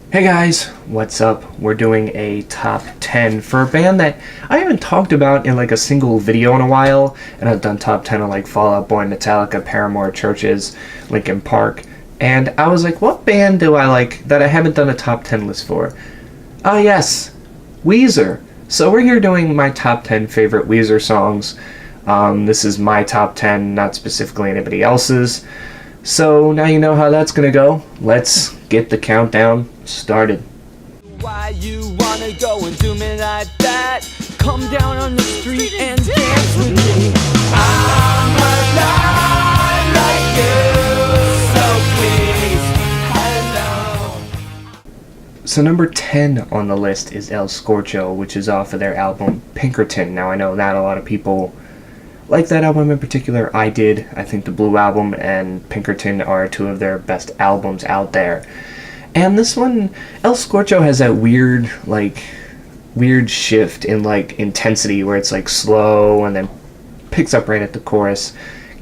Hey guys, what's up? We're doing a top 10 for a band that I haven't talked about in like a single video in a while, and I've done top 10 on like Fall Out Boy, Metallica, Paramore, Churches, Linkin Park, and I was like, what band do I like that I haven't done a top 10 list for? Ah yes, Weezer. So we're here doing my top 10 favorite Weezer songs. This is my top 10, not specifically anybody else's. So now you know how that's gonna go. Let's get the countdown started. Why you wanna go and do me like that? Come down on the street and dance with me. I'm alive like you, so please, hello. So number 10 on the list is El Scorcho, which is off of their album Pinkerton. Now I know not a lot of people like that album in particular. I did. I think the Blue Album and Pinkerton are two of their best albums out there. And this one, El Scorcho has that weird shift in like intensity where it's like slow and then picks up right at the chorus,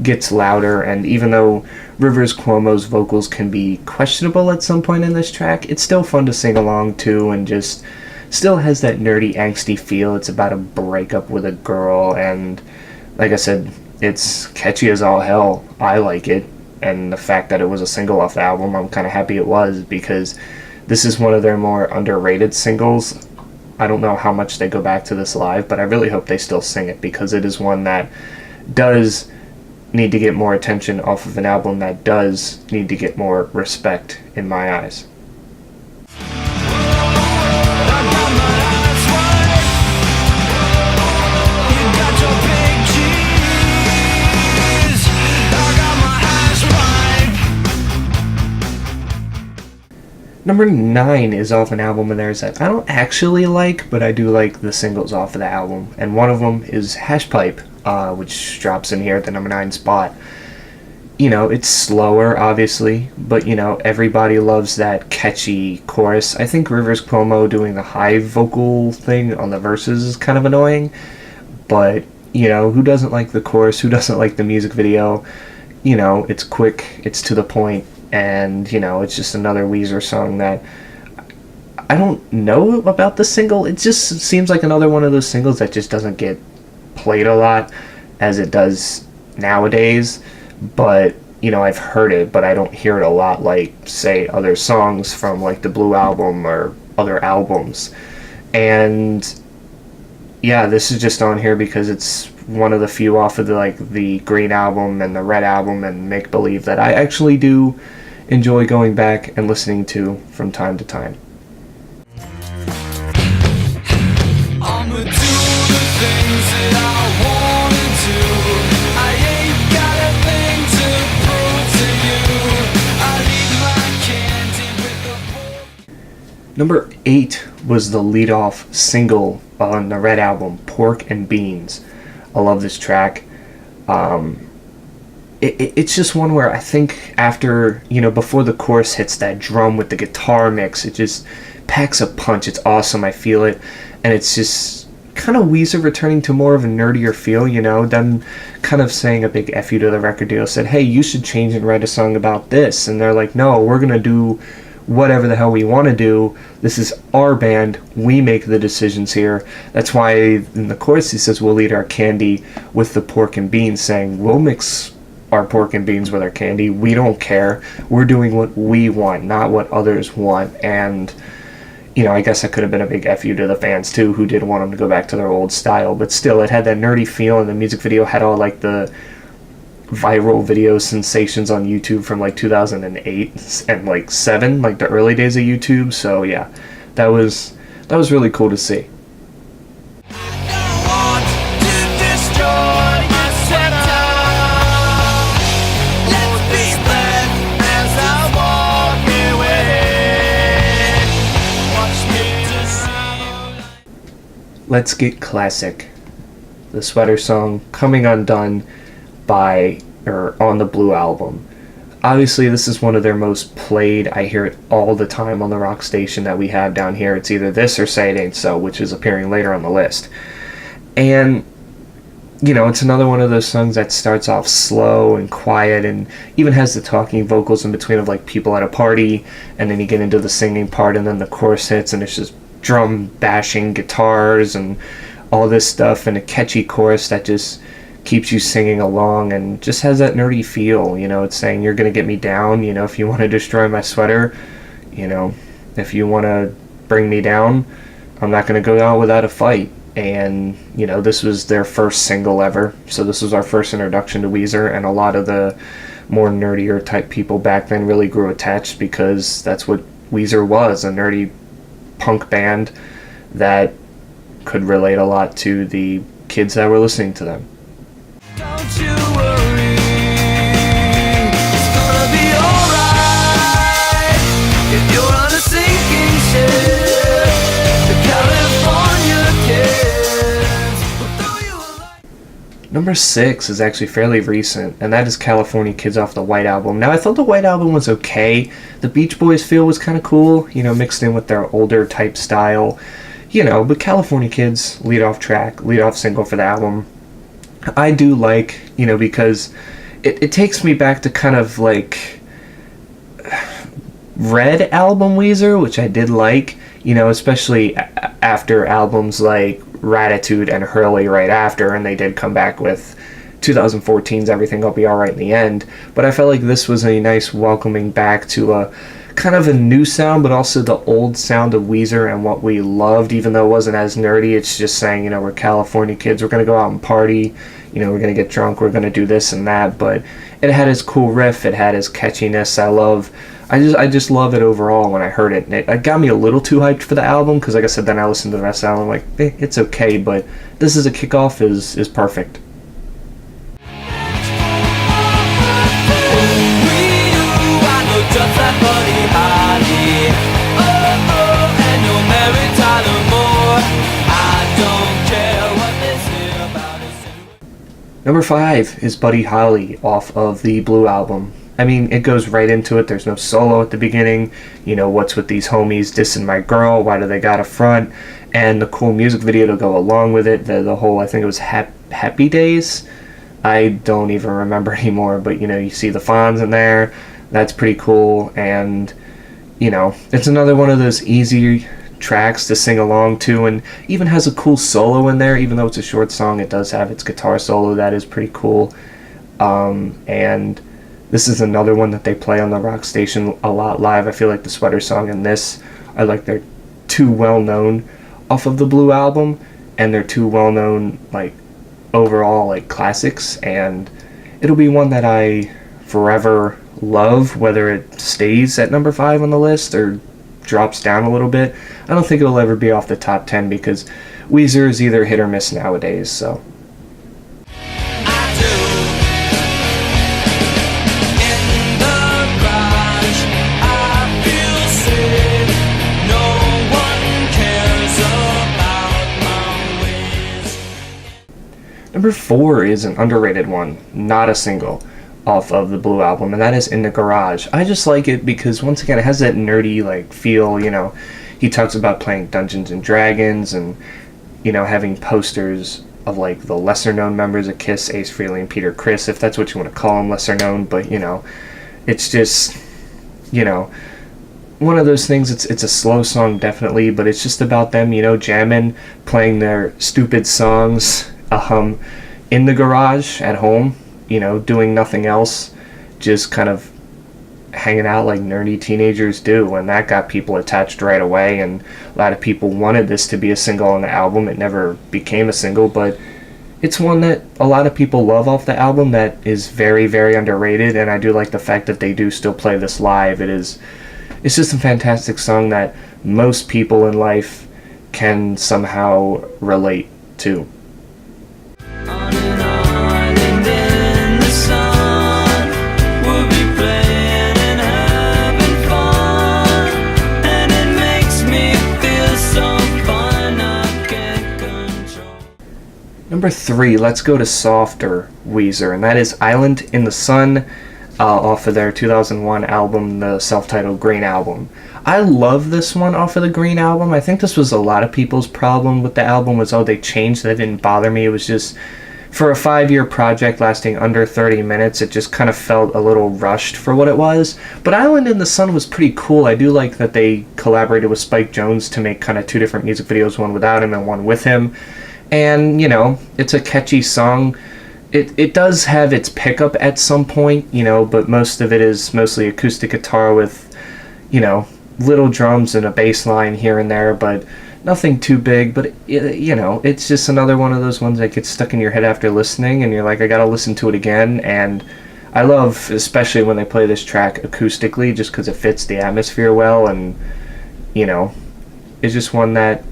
gets louder, and even though Rivers Cuomo's vocals can be questionable at some point in this track, it's still fun to sing along to and just still has that nerdy, angsty feel. It's about a breakup with a girl, and like I said, it's catchy as all hell. I like it, and the fact that it was a single off the album, I'm kind of happy it was, because this is one of their more underrated singles. I don't know how much they go back to this live, but I really hope they still sing it, because it is one that does need to get more attention off of an album that does need to get more respect in my eyes. Number 9 is off an album of theirs that I don't actually like, but I do like the singles off of the album. And one of them is Hash Pipe, which drops in here at the number 9 spot. You know, it's slower, obviously, but, you know, everybody loves that catchy chorus. I think Rivers Cuomo doing the high vocal thing on the verses is kind of annoying, but, you know, who doesn't like the chorus? Who doesn't like the music video? You know, it's quick, it's to the point. And, you know, it's just another Weezer song that I don't know about the single. It just seems like another one of those singles that just doesn't get played a lot as it does nowadays. But, you know, I've heard it, but I don't hear it a lot like, say, other songs from, like, the Blue Album or other albums. And, yeah, this is just on here because it's one of the few off of the Green Album and the Red Album and Make Believe that I actually do enjoy going back and listening to from time to time. I'ma do the things that I wanna do. I ain't got a thing to prove to you. I leave my candy with the Number 8 was the lead-off single on the Red Album, Pork and Beans. I love this track. It's just one where I think after, you know, before the chorus hits that drum with the guitar mix, it just packs a punch. It's awesome. I feel it. And it's just kind of Weezer returning to more of a nerdier feel, you know, them kind of saying a big F you to the record deal, said, hey, you should change and write a song about this. And they're like, no, we're going to do whatever the hell we want to do. This is our band. We make the decisions here. That's why in the chorus he says we'll eat our candy with the pork and beans, saying we'll mix our pork and beans with our candy. We don't care. We're doing what we want, not what others want. And, you know, I guess that could have been a big F you to the fans too, who did want them to go back to their old style. But still, it had that nerdy feel, and the music video had all like the viral video sensations on YouTube from like 2008 and like 7, like the early days of YouTube. So yeah, that was really cool to see. Let's Get Classic, the Sweater song, Coming Undone on the Blue Album. Obviously, this is one of their most played. I hear it all the time on the rock station that we have down here. It's either this or Say It Ain't So, which is appearing later on the list. And It's another one of those songs that starts off slow and quiet and even has the talking vocals in between of like people at a party, and then you get into the singing part and then the chorus hits and it's just drum bashing guitars and all this stuff and a catchy chorus that just keeps you singing along and just has that nerdy feel. It's saying you're gonna get me down, if you want to destroy my sweater, if you want to bring me down, I'm not gonna go out without a fight. And this was their first single ever, so this was our first introduction to Weezer, and a lot of the more nerdier type people back then really grew attached because that's what Weezer was, a nerdy punk band that could relate a lot to the kids that were listening to them. Don't you worry, it's gonna be alright. If you're on a sinking ship, the California kids will throw you a light. Number 6 is actually fairly recent, and that is California Kids off the White Album. Now, I thought the White Album was okay. The Beach Boys feel was kind of cool, mixed in with their older type style. But California Kids, lead off single for the album, I do like, because it takes me back to kind of like Red album Weezer, which I did like, especially after albums like Ratitude and Hurley right after, and they did come back with 2014's Everything Will Be Alright in the End. But I felt like this was a nice welcoming back to a kind of a new sound, but also the old sound of Weezer and what we loved, even though it wasn't as nerdy. It's just saying, we're California kids, we're going to go out and party, we're going to get drunk, we're going to do this and that. But it had its cool riff, it had its catchiness. I just love it overall when I heard it. And it got me a little too hyped for the album, because like I said, then I listened to the rest of the album, like, it's okay, but this as a kickoff is perfect. Just like Buddy Holly, and you'll marry Tyler Moore. I don't care what they say about us. Number 5 is Buddy Holly off of the Blue Album. I mean, it goes right into it. There's no solo at the beginning. What's with these homies dissing my girl? Why do they got a front? And the cool music video to go along with it. The whole, I think it was Happy Days. I don't even remember anymore, but you see the Fonz in there. That's pretty cool, and it's another one of those easy tracks to sing along to, and even has a cool solo in there. Even though it's a short song, it does have its guitar solo that is pretty cool. And this is another one that they play on the rock station a lot live. I feel like the Sweater Song and this are like they're too well known off of the Blue Album, and they're too well known like overall like classics, and it'll be one that I forever love, whether it stays at number 5 on the list or drops down a little bit. I don't think it'll ever be off the top 10 because Weezer is either hit or miss nowadays, so. Number 4 is an underrated one, not a single, off of the Blue Album, and that is In the Garage. I just like it because, once again, it has that nerdy like feel. He talks about playing Dungeons and Dragons and having posters of like the lesser known members of Kiss, Ace Frehley and Peter Criss, if that's what you want to call them, lesser known. But it's just one of those things. It's a slow song, definitely, but it's just about them jamming, playing their stupid songs in the garage at home, doing nothing else, just kind of hanging out like nerdy teenagers do, and that got people attached right away, and a lot of people wanted this to be a single on the album. It never became a single, but it's one that a lot of people love off the album that is very, very underrated, and I do like the fact that they do still play this live. It's just a fantastic song that most people in life can somehow relate to. Number 3, let's go to softer Weezer, and that is Island in the Sun, off of their 2001 album, the self-titled Green Album. I love this one off of the Green Album. I think this was a lot of people's problem with the album was, they changed. That didn't bother me. It was just for a 5-year project lasting under 30 minutes, it just kind of felt a little rushed for what it was. But Island in the Sun was pretty cool. I do like that they collaborated with Spike Jonze to make kind of 2 different music videos, one without him and one with him. And, you know, it's a catchy song. It does have its pickup at some point, you know, but most of it is mostly acoustic guitar with, you know, little drums and a bass line here and there, but nothing too big. But you know, it's just another one of those ones that gets stuck in your head after listening, and you're like, I gotta listen to it again. And I love, especially when they play this track acoustically, just because it fits the atmosphere well, and you know, it's just one that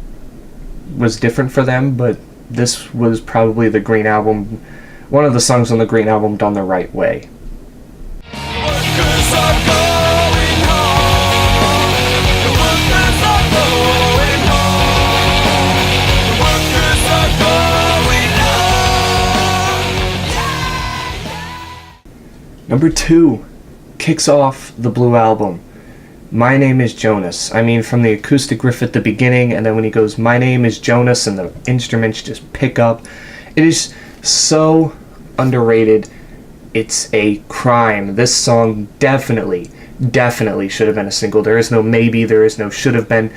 was different for them. But this was probably the Green Album, one of the songs on the Green Album done the right way. Workers are going home. The workers are going home. The workers are going home. Number 2 kicks off the Blue Album. My Name is Jonas. I mean, from the acoustic riff at the beginning, and then when he goes, My name is Jonas, and the instruments just pick up. It is so underrated. It's a crime. This song definitely should have been a single. There is no maybe, there is no should have been.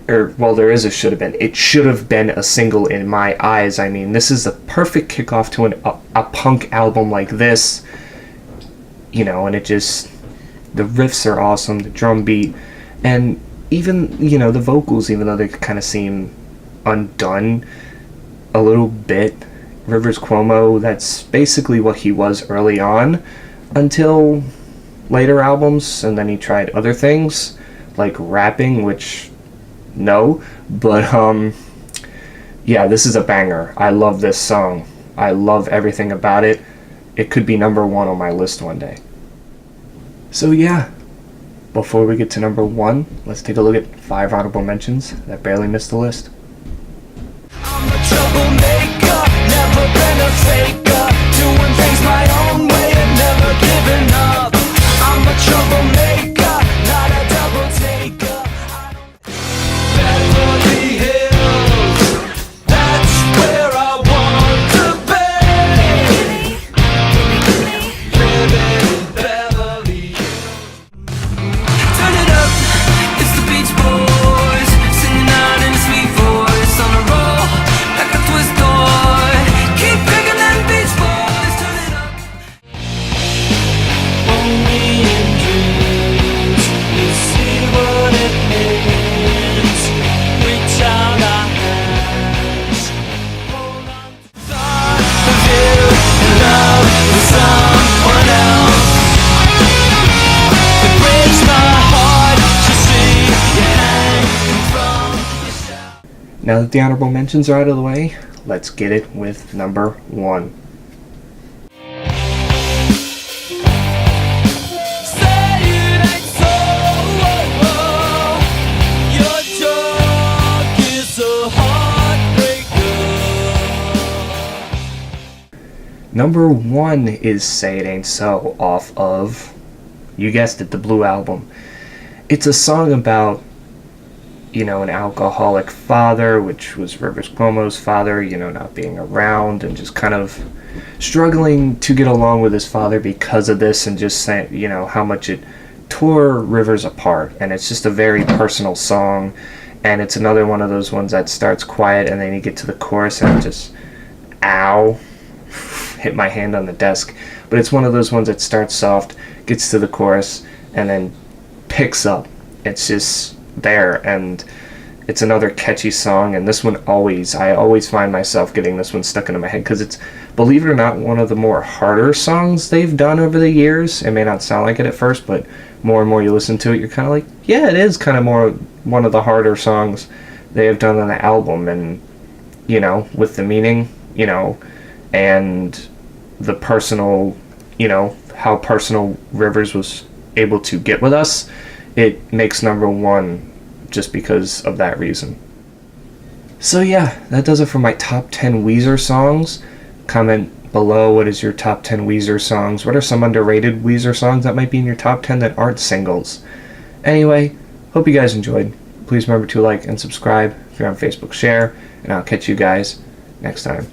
Well, there is a should have been. It should have been a single in my eyes. I mean, this is the perfect kickoff to a punk album like this. You know, and it just, the riffs are awesome, the drum beat, and even, you know, the vocals, even though they kind of seem undone a little bit. Rivers Cuomo, that's basically what he was early on until later albums, and then he tried other things like rapping, which no, but yeah, this is a banger. I love this song. I love everything about it. It could be number 1 on my list one day. So yeah, before we get to number 1, let's take a look at 5 honorable mentions that barely missed the list. I'm a troublemaker, never been a faker, doing things my own way and never giving up. I'm a troublemaker, not a double taker. Beverly Hills, that's where I want to be. Living in Beverly Hills. Turn it up, it's the Beach Boys, singing out in a sweet voice on a roll like a twist toy. Keep picking them Beach Boys, turn it up. Only in dreams we see what it means. Reach out our hands, hold on to thought of you and love with someone else. It breaks my heart to see you hanging from your shelf. Now that the honorable mentions are out of the way, let's get it with number 1. Say it ain't so, your dog is a heartbreaker. Number 1 is Say It Ain't So off of, you guessed it, the Blue Album. It's a song about, you know, an alcoholic father, which was Rivers Cuomo's father, you know, not being around and just kind of struggling to get along with his father because of this, and just saying, you know, how much it tore Rivers apart. And it's just a very personal song, and it's another one of those ones that starts quiet and then you get to the chorus and it just, ow, hit my hand on the desk. But it's one of those ones that starts soft, gets to the chorus, and then picks up. It's just there, and it's another catchy song. And this one I always find myself getting this one stuck into my head, because it's, believe it or not, one of the more harder songs they've done over the years. It may not sound like it at first, but more and more you listen to it, you're kind of like, yeah, it is kind of more one of the harder songs they have done on the album. And, you know, with the meaning, you know, and the personal, you know, how personal Rivers was able to get with us, it makes number 1 just because of that reason. So yeah, that does it for my top 10 Weezer songs. Comment below, what is your top 10 Weezer songs? What are some underrated Weezer songs that might be in your top 10 that aren't singles? Anyway, hope you guys enjoyed. Please remember to like and subscribe. If you're on Facebook, share, and I'll catch you guys next time.